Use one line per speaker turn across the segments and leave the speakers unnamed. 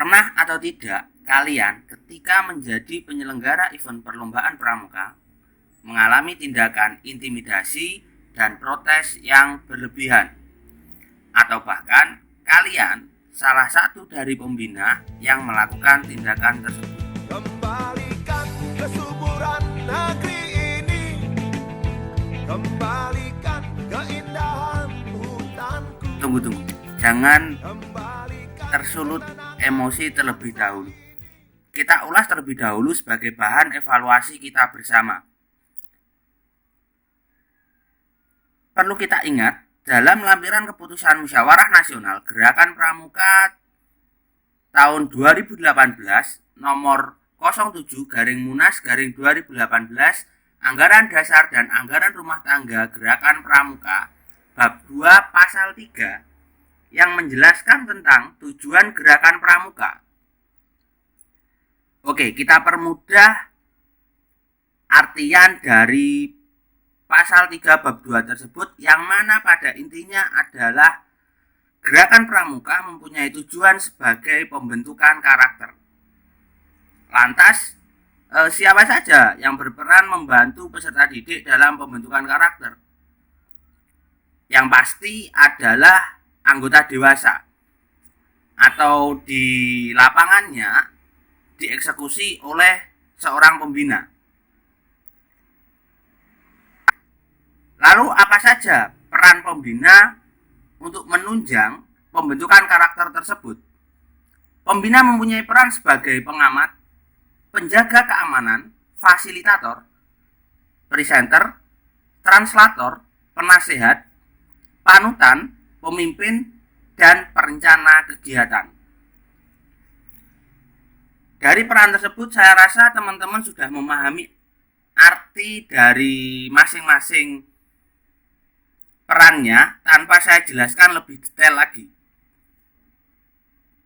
Pernah atau tidak kalian ketika menjadi penyelenggara event perlombaan pramuka mengalami tindakan intimidasi dan protes yang berlebihan? Atau bahkan kalian salah satu dari pembina yang melakukan tindakan tersebut?
Kembalikan kesuburan negeri ini, kembalikan keindahan hutanku.
Tunggu, jangan
Kembalikan
tersulut emosi terlebih dahulu. Kita ulas terlebih dahulu sebagai bahan evaluasi kita bersama. Perlu kita ingat, dalam lampiran keputusan Musyawarah Nasional Gerakan Pramuka tahun 2018 nomor 07/Munas/2018 Anggaran Dasar dan Anggaran Rumah Tangga Gerakan Pramuka bab 2 pasal 3 yang menjelaskan tentang tujuan Gerakan Pramuka. Oke, kita permudah artian dari pasal 3 bab 2 tersebut, yang mana pada intinya adalah Gerakan Pramuka mempunyai tujuan sebagai pembentukan karakter. Lantas, siapa saja yang berperan membantu peserta didik dalam pembentukan karakter? Yang pasti adalah anggota dewasa, atau di lapangannya dieksekusi oleh seorang pembina. Lalu apa saja peran pembina untuk menunjang pembentukan karakter tersebut? Pembina mempunyai peran sebagai pengamat, penjaga keamanan, fasilitator, presenter, translator, penasehat, panutan, pemimpin, dan perencana kegiatan. Dari peran tersebut saya rasa teman-teman sudah memahami arti dari masing-masing perannya tanpa saya jelaskan lebih detail lagi.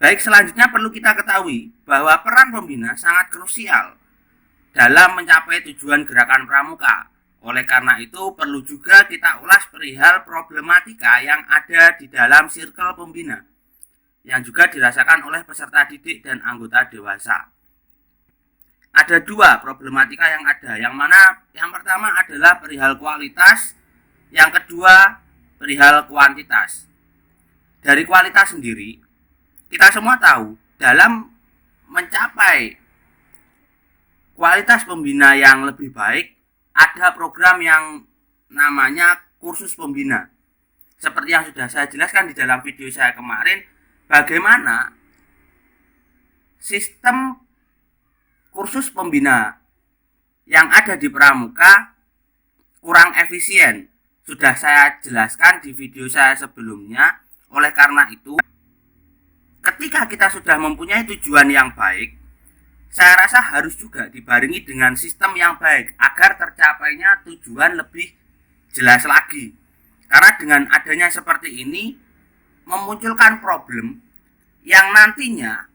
Baik, selanjutnya perlu kita ketahui bahwa peran pembina sangat krusial dalam mencapai tujuan Gerakan Pramuka. Oleh karena itu perlu juga kita ulas perihal problematika yang ada di dalam circle pembina, yang juga dirasakan oleh peserta didik dan anggota dewasa. Ada dua problematika yang ada, yang mana yang pertama adalah perihal kualitas, yang kedua perihal kuantitas. Dari kualitas sendiri, kita semua tahu dalam mencapai kualitas pembina yang lebih baik, ada program yang namanya kursus pembina. Seperti yang sudah saya jelaskan di dalam video saya kemarin, bagaimana sistem kursus pembina yang ada di Pramuka kurang efisien. Sudah saya jelaskan di video saya sebelumnya. Oleh karena itu, ketika kita sudah mempunyai tujuan yang baik, saya rasa harus juga dibarengi dengan sistem yang baik agar tercapainya tujuan lebih jelas lagi. Karena dengan adanya seperti ini memunculkan problem yang nantinya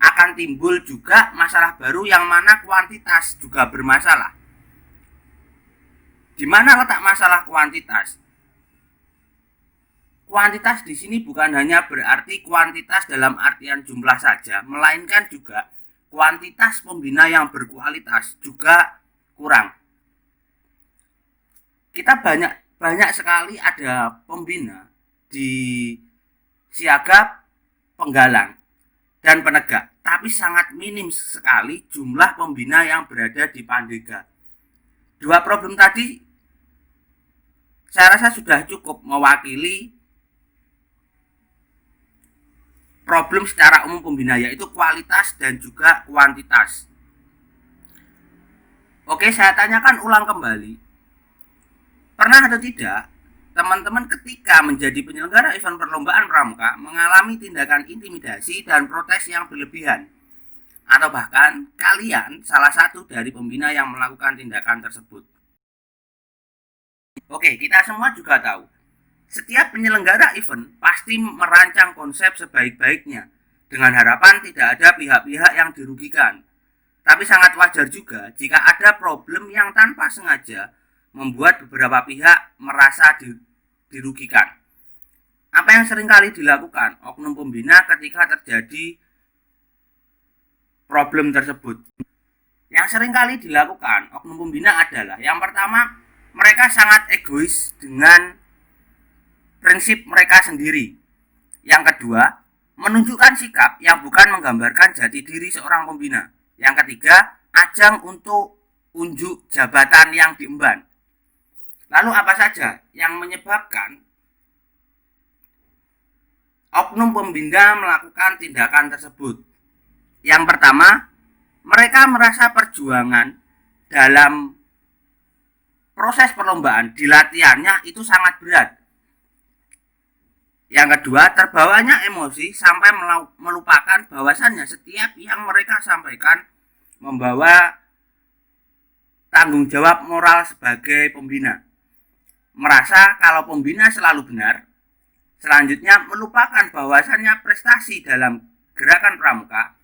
akan timbul juga masalah baru, yang mana kuantitas juga bermasalah. Di mana letak masalah kuantitas? Kuantitas di sini bukan hanya berarti kuantitas dalam artian jumlah saja, melainkan juga kuantitas pembina yang berkualitas juga kurang. Kita banyak sekali ada pembina di siaga, penggalang, dan penegak, tapi sangat minim sekali jumlah pembina yang berada di Pandega. Dua problem tadi saya rasa sudah cukup mewakili problem secara umum pembina, yaitu kualitas dan juga kuantitas. Oke, saya tanyakan ulang kembali. Pernah atau tidak teman-teman ketika menjadi penyelenggara event perlombaan pramuka mengalami tindakan intimidasi dan protes yang berlebihan? Atau bahkan kalian salah satu dari pembina yang melakukan tindakan tersebut? Oke, kita semua juga tahu, setiap penyelenggara event pasti merancang konsep sebaik-baiknya dengan harapan tidak ada pihak-pihak yang dirugikan. Tapi sangat wajar juga jika ada problem yang tanpa sengaja membuat beberapa pihak merasa dirugikan. Apa yang seringkali dilakukan oknum pembina ketika terjadi problem tersebut. Yang seringkali dilakukan oknum pembina adalah, yang pertama, mereka sangat egois dengan prinsip mereka sendiri. Yang kedua, menunjukkan sikap yang bukan menggambarkan jati diri seorang pembina. Yang ketiga, ajang untuk unjuk jabatan yang diemban. Lalu apa saja yang menyebabkan oknum pembina melakukan tindakan tersebut? Yang pertama, mereka merasa perjuangan dalam proses perlombaan di latihannya itu sangat berat. Yang kedua, terbawanya emosi sampai melupakan bahwasannya setiap yang mereka sampaikan membawa tanggung jawab moral sebagai pembina. Merasa kalau pembina selalu benar. Selanjutnya, melupakan bahwasannya prestasi dalam gerakan pramuka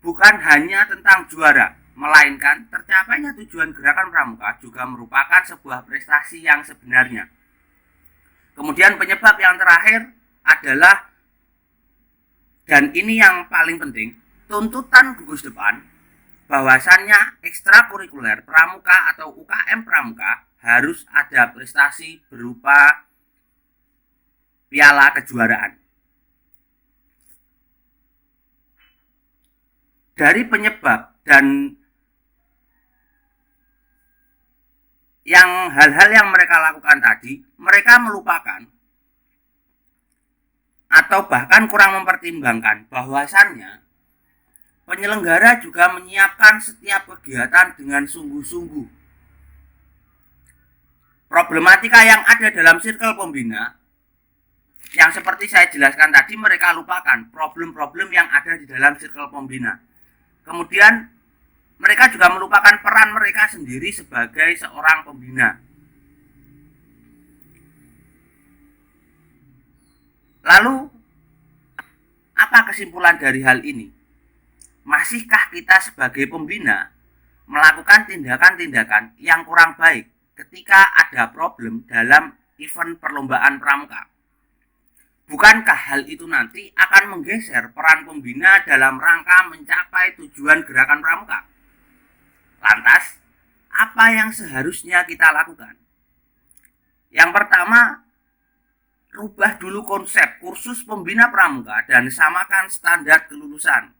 bukan hanya tentang juara, melainkan tercapainya tujuan gerakan pramuka juga merupakan sebuah prestasi yang sebenarnya. Kemudian penyebab yang terakhir adalah, dan ini yang paling penting, tuntutan gugus depan bahwasannya ekstrakurikuler pramuka atau UKM pramuka harus ada prestasi berupa piala kejuaraan. Dari penyebab dan yang hal-hal yang mereka lakukan tadi, mereka melupakan atau bahkan kurang mempertimbangkan bahwasannya penyelenggara juga menyiapkan setiap kegiatan dengan sungguh-sungguh. Problematika yang ada dalam circle pembina yang seperti saya jelaskan tadi, mereka lupakan problem-problem yang ada di dalam circle pembina. Kemudian mereka juga melupakan peran mereka sendiri sebagai seorang pembina. Lalu, apa kesimpulan dari hal ini? Masihkah kita sebagai pembina melakukan tindakan-tindakan yang kurang baik ketika ada problem dalam event perlombaan pramuka? Bukankah hal itu nanti akan menggeser peran pembina dalam rangka mencapai tujuan gerakan pramuka? Lantas, apa yang seharusnya kita lakukan? Yang pertama, rubah dulu konsep kursus pembina pramuka dan samakan standar kelulusan.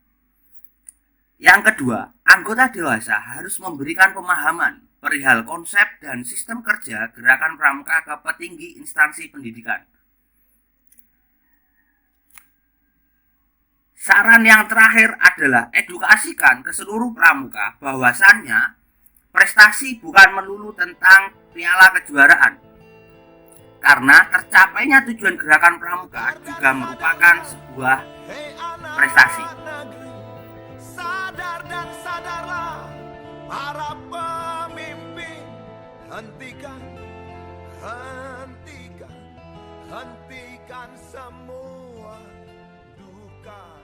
Yang kedua, anggota dewasa harus memberikan pemahaman perihal konsep dan sistem kerja gerakan pramuka ke petinggi instansi pendidikan. Saran yang terakhir adalah edukasikan ke seluruh pramuka bahwasannya prestasi bukan melulu tentang piala kejuaraan. Karena tercapainya tujuan gerakan pramuka juga merupakan sebuah prestasi.
Sadar dan sadarlah para pemimpin, hentikan semua duka.